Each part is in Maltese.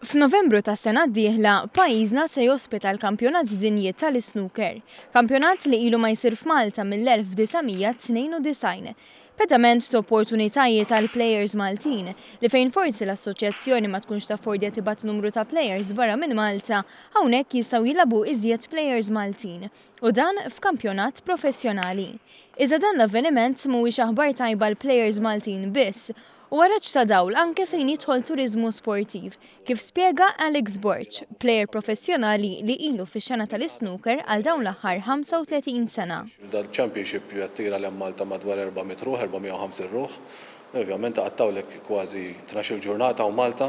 F'Novembru tas-sena d-dieħla pajjiżna se jospita l-Kampjonat Dinji tal-Snooker, kampjonat li ilu ma jsir f'Malta mill-1992. Pedament ta' opportunitajiet għal plejers Maltin li fejn forsi l-assoċjazzjoni ma tkunx taffordja tibgħat numru ta' plejers barra minn Malta, hawnhekk jistgħu jilagħbu iżjed plejers Maltin u dan f'kampjonat professjonali. Iżda dan l-avveniment mhuwiex aħbar tajba l-plejers Maltin biss, u għaraċ ta' dawl anke fejn jidħol turizmu sportiv, kif spjega Alex Borch, plejer professjonali li ilu fix-xena tal-snooker għal dawn l-aħħar 35 sena. Dal-championship jattira l-Malta madwar 400 ruħ, 450 ruħ. Ovvjament għattawlek kważi 12 ġurnata u Malta,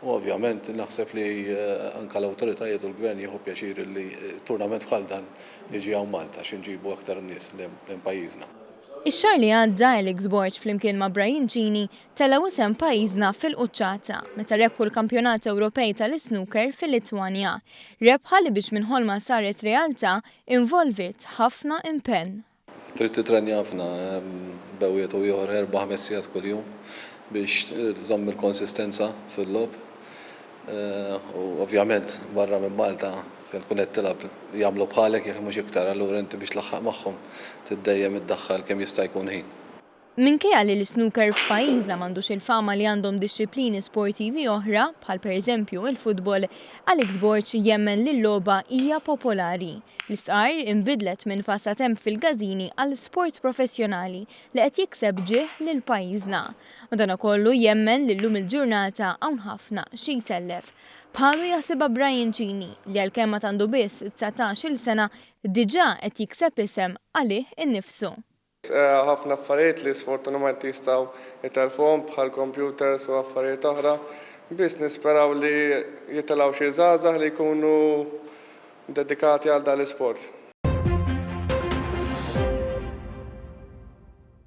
u ovvjament naħseb li anka l-awtoritajiet u l-gvern jieħu pjaċir li turnament bħal dan jiġi hawn Malta x'inġibu aktar nies lejn pajjiżna. Ix-xahar li għadda Alex Borch flimkien ma' Brian Gini telaw isem pajjiżna fil-quċċata meta rebħu l-Kampjonat Ewropej tal-Snooker fil-Litwanja. Rebħa li biex minn ħolma saret realtà involvit ħafna impenn. Trid titrenja ħafna bewwiet u ieħor 4-5 sigħat kuljum biex tżomm il-konsistenza fil-lob. U ovvjament barra minn Malta fejn tkun qed tilab jagħmlu bħalek jekk mhux iktar, allura inti biex tlaħħaq magħhom tiddejjem iddaħħal kemm jista' jkun ħin. Minkejja li l-snooker f'pajjiżna m'għandux il-fama li għandhom dixxilpini sportivi oħra, bħal pereżempju il-futbol, Alex Borch jemmen li l-logħba hija popolari. L-istqarr inbidlet minn passatemp fil-gażini għal sport professjonali li qed jikseb ġieħ lil pajjiżna. Madankollu jemmen li llum il-ġurnata hawn ħafna xi jtellef. Bħalu jaħsibha Brian Gini li għalkemm ma għandu biss 19-il sena diġà qed jikseb isem għalih innifsu. Ħafna affarijiet li sfortunatament jistgħu jitelfuhom bħal computers u affarijiet oħra, biss nisperaw li jitilgħu xi żgħażagħ li jkunu dedikati għal dan l-isport.